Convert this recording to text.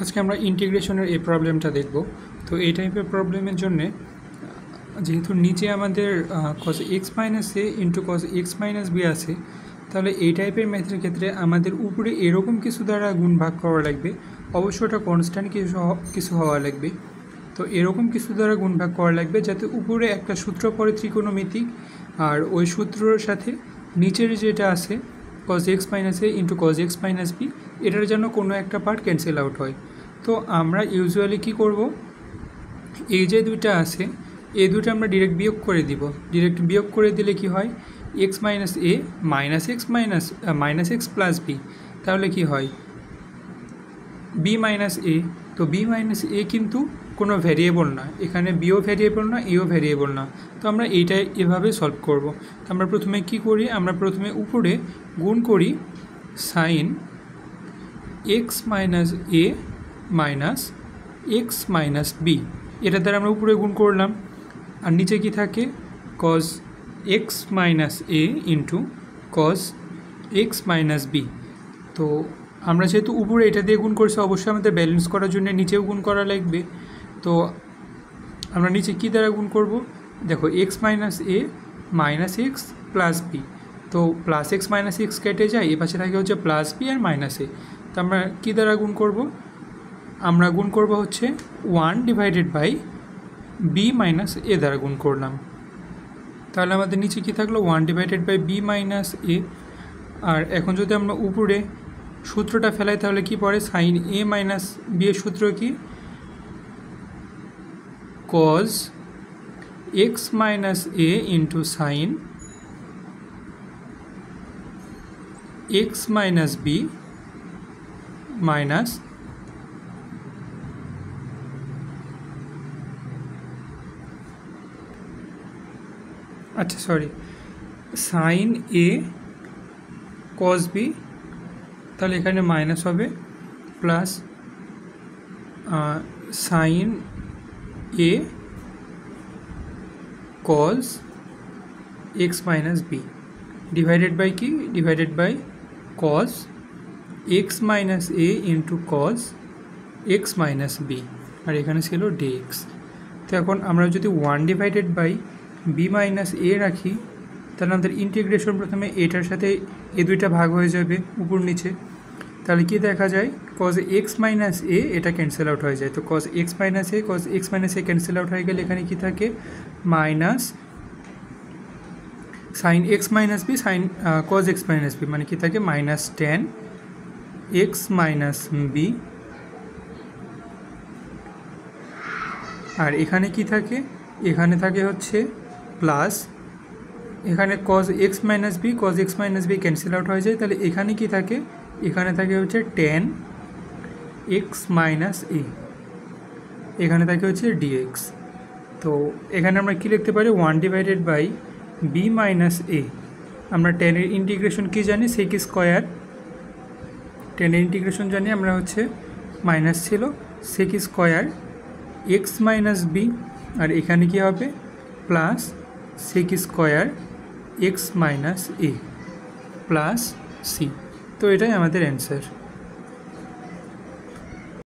আজকে আমরা ইন্টিগ্রেশনের এই প্রবলেমটা দেখব। তো এই টাইপের প্রবলেমের জন্য যেহেতু নিচে আমাদের cos x minus A into cos x minus B আছে, তাহলে এই টাইপের ম্যাথের ক্ষেত্রে আমাদের উপরে এরকম কিছু দ্বারা গুণ ভাগ করা লাগবে। অবশ্যই ওটা কনস্ট্যান্ট কিছু হওয়া লাগবে। তো এরকম কিছু দ্বারা গুণ ভাগ করা লাগবে যাতে উপরে একটা সূত্র পড়ে ত্রিকোণমিতিক, আর ওই সূত্রের সাথে নিচের যেটা আছে cos x minus A into cos x minus B, এটার যেন কোনো একটা পার্ট ক্যান্সেল আউট হয়। তো আমরা ইউজুয়ালি কি করব, এই যে দুইটা আছে এই দুটো আমরা ডিরেক্ট বিয়োগ করে দিব। ডিরেক্ট বিয়োগ করে দিলে কি হয়, x মাইনাস এ মাইনাস এক্স প্লাস বি, তাহলে কি হয় বি মাইনাস এ। তো বি মাইনাস এ কিন্তু কোনো ভ্যারিয়েবল না, এখানে বিও ভ্যারিয়েবল না এও ভ্যারিয়েবল না। তো আমরা এইটাই এভাবে সলভ করব। তো আমরা প্রথমে কি করি, আমরা প্রথমে উপরে গুণ করি সাইন এক্স মাইনাস এ মাইনাস এক্স মাইনাস বি, এটা দ্বারা আমরা উপরে গুণ করলাম। আর নিচে কি থাকে cos x minus A into cos x minus B. তো আমরা যেহেতু উপরে এটা দিয়ে গুণ করছি, অবশ্যই আমাদের ব্যালেন্স করার জন্য নিচেও গুণ করা লাগবে। তো আমরা নিচে কী দ্বারা গুণ করব, দেখো x মাইনাস এ মাইনাস এক্স প্লাস বি। তো প্লাস এক্স মাইনাস এক্স কেটে যায়, এ পাশে থাকে হচ্ছে প্লাস বি আর মাইনাস এ। তো আমরা কী দ্বারা গুণ করব, আমরা গুণ করব হচ্ছে 1 ডিভাইডেড বাই বি মাইনাস এ দ্বারা গুণ করলাম। তাহলে আমাদের নিচে কী থাকলো 1 ডিভাইডেড বাই বি মাইনাস এ। আর এখন যদি আমরা উপরে সূত্রটা ফেলাই তাহলে কি পড়ে, সাইন এ মাইনাস বি এর সূত্র কি, cos x minus A into sine x minus B minus sine A cos B, তাহলে এখানে মাইনাস হবে, plus sine A cos x minus B divided by কি, divided by cos x minus A into cos x minus B, আর এখানে ছিল dx. তো এখন আমরা যদি 1 divided by B minus A রাখি, তাহলে আমাদের ইন্টিগ্রেশন প্রথমে এটার সাথে এ দুইটা ভাগ হয়ে যাবে উপর নিচে। তাহলে কি দেখা যায়, cos x মাইনাস এ এটা ক্যান্সেল আউট হয়ে যায়। তো cos x minus A cancel out হয়ে গেলে এখানে কি থাকে, minus sine x minus B sine cos x minus B, মানে কি থাকে minus tan x minus B. আর এখানে কি থাকে, এখানে থাকে হচ্ছে প্লাস, এখানে cos x minus B cancel out হয়ে যায়। তাহলে এখানে কি থাকে, এখানে থাকে হচ্ছে টেন এক্স মাইনাস এ, এখানে থাকে হচ্ছে ডিএক্স। তো এখানে আমরা কী লিখতে পারি, 1 ডিভাইডেড বাই বি মাইনাস এ। আমরা টেনের ইন্টিগ্রেশন কী জানি, সেক স্কোয়ার, টেনের ইন্টিগ্রেশন জানি আমরা হচ্ছে মাইনাস ছিল sec square x minus B, আর এখানে কী হবে plus sec square x minus A plus C. তো এটাই আমাদের অ্যান্সার।